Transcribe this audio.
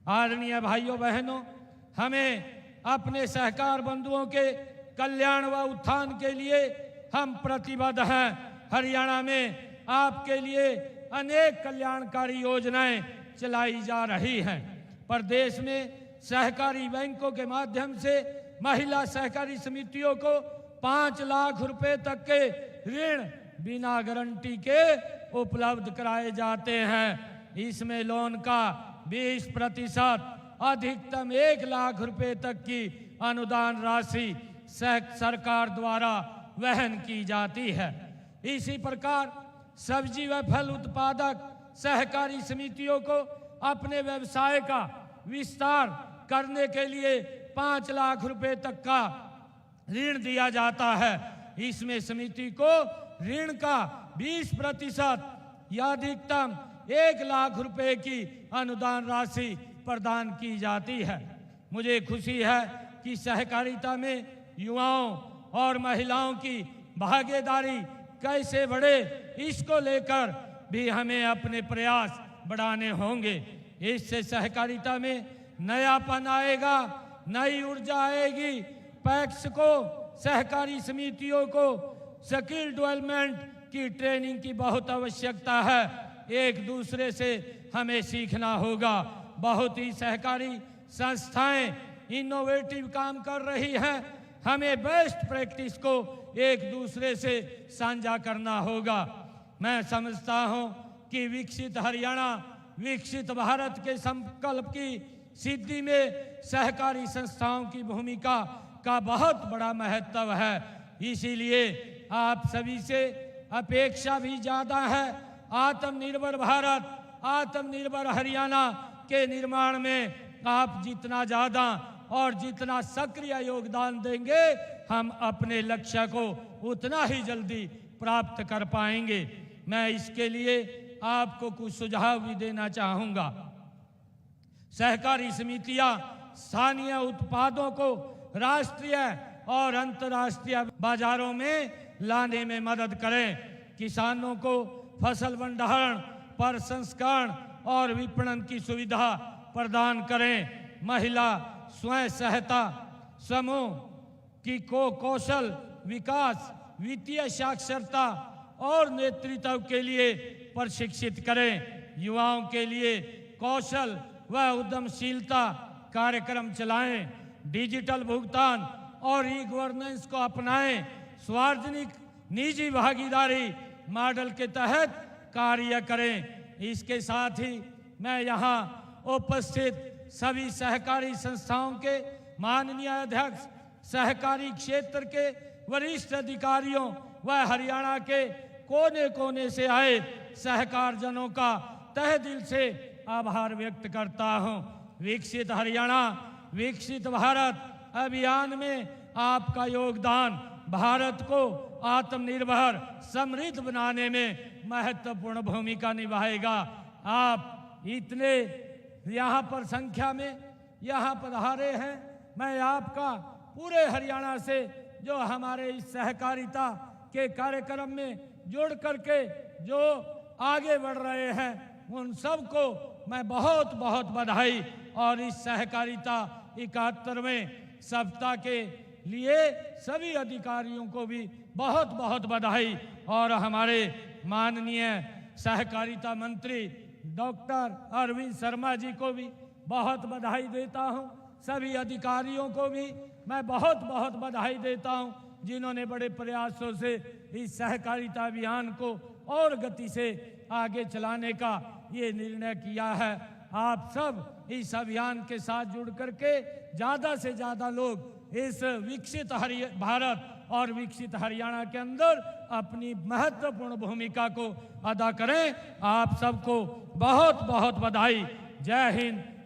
आदरणीय भाइयों बहनों, हमें अपने सहकार बंधुओं के कल्याण व उत्थान के लिए हम प्रतिबद्ध हैं। हरियाणा में आपके लिए अनेक कल्याणकारी योजनाएं चलाई जा रही हैं। प्रदेश में सहकारी बैंकों के माध्यम से महिला सहकारी समितियों को 5 लाख रुपए तक के ऋण बिना गारंटी के उपलब्ध कराए जाते हैं। इसमें लोन का 20%, अधिकतम 1 लाख रुपए तक की अनुदान राशि सरकार द्वारा वहन की जाती है। इसी प्रकार सब्जी व फल उत्पादक सहकारी समितियों को अपने व्यवसाय का विस्तार करने के लिए 5 लाख रुपए तक का ऋण दिया जाता है। इसमें समिति को ऋण का 20% या अधिकतम 1 लाख रुपए की अनुदान राशि प्रदान की जाती है। मुझे खुशी है कि सहकारिता में युवाओं और महिलाओं की भागीदारी कैसे बढ़े, इसको लेकर भी हमें अपने प्रयास बढ़ाने होंगे। इससे सहकारिता में नयापन आएगा, नई ऊर्जा आएगी। पैक्स को, सहकारी समितियों को स्किल डेवलपमेंट की ट्रेनिंग की बहुत आवश्यकता है। एक दूसरे से हमें सीखना होगा। बहुत ही सहकारी संस्थाएं इनोवेटिव काम कर रही हैं। हमें बेस्ट प्रैक्टिस को एक दूसरे से साझा करना होगा। मैं समझता हूं कि विकसित हरियाणा, विकसित भारत के संकल्प की सिद्धि में सहकारी संस्थाओं की भूमिका का बहुत बड़ा महत्व है। इसीलिए आप सभी से अपेक्षा भी ज़्यादा है। आत्मनिर्भर भारत, आत्मनिर्भर हरियाणा के निर्माण में आप जितना ज़्यादा और जितना सक्रिय योगदान देंगे, हम अपने लक्ष्य को उतना ही जल्दी प्राप्त कर पाएंगे। मैं इसके लिए आपको कुछ सुझाव भी देना चाहूँगा। सहकारी समितियाँ स्थानीय उत्पादों को राष्ट्रीय और अंतर्राष्ट्रीय बाजारों में लाने में मदद करें। किसानों को फसल भंडारण, प्रसंस्करण और विपणन की सुविधा प्रदान करें। महिला स्वयं सहायता समूह की कौशल विकास, वित्तीय साक्षरता और नेतृत्व के लिए प्रशिक्षित करें। युवाओं के लिए कौशल व उद्यमशीलता कार्यक्रम चलाएं। डिजिटल भुगतान और ई गवर्नेंस को अपनाएं। सार्वजनिक निजी भागीदारी मॉडल के तहत कार्य करें। इसके साथ ही मैं यहाँ उपस्थित सभी सहकारी संस्थाओं के माननीय अध्यक्ष, सहकारी क्षेत्र के वरिष्ठ अधिकारियों व हरियाणा के कोने कोने से आए सहकार जनों का तहे दिल से आभार व्यक्त करता हूँ। विकसित हरियाणा, विकसित भारत अभियान में आपका योगदान भारत को आत्मनिर्भर, समृद्ध बनाने में महत्वपूर्ण भूमिका निभाएगा। आप इतने यहाँ पर संख्या में यहाँ पधारे हैं। मैं आपका पूरे हरियाणा से जो हमारे इस सहकारिता के कार्यक्रम में जुड़ करके जो आगे बढ़ रहे हैं, उन सबको मैं बहुत बहुत बधाई और इस सहकारिता 71वें सप्ताह के लिए सभी अधिकारियों को भी बहुत बहुत बधाई और हमारे माननीय सहकारिता मंत्री डॉक्टर अरविंद शर्मा जी को भी बहुत बधाई देता हूं। सभी अधिकारियों को भी मैं बहुत बहुत बधाई देता हूं, जिन्होंने बड़े प्रयासों से इस सहकारिता अभियान को और गति से आगे चलाने का ये निर्णय किया है। आप सब इस अभियान के साथ जुड़ करके ज़्यादा से ज़्यादा लोग इस विकसित भारत और विकसित हरियाणा के अंदर अपनी महत्वपूर्ण भूमिका को अदा करें। आप सबको बहुत बहुत बधाई। जय हिंद।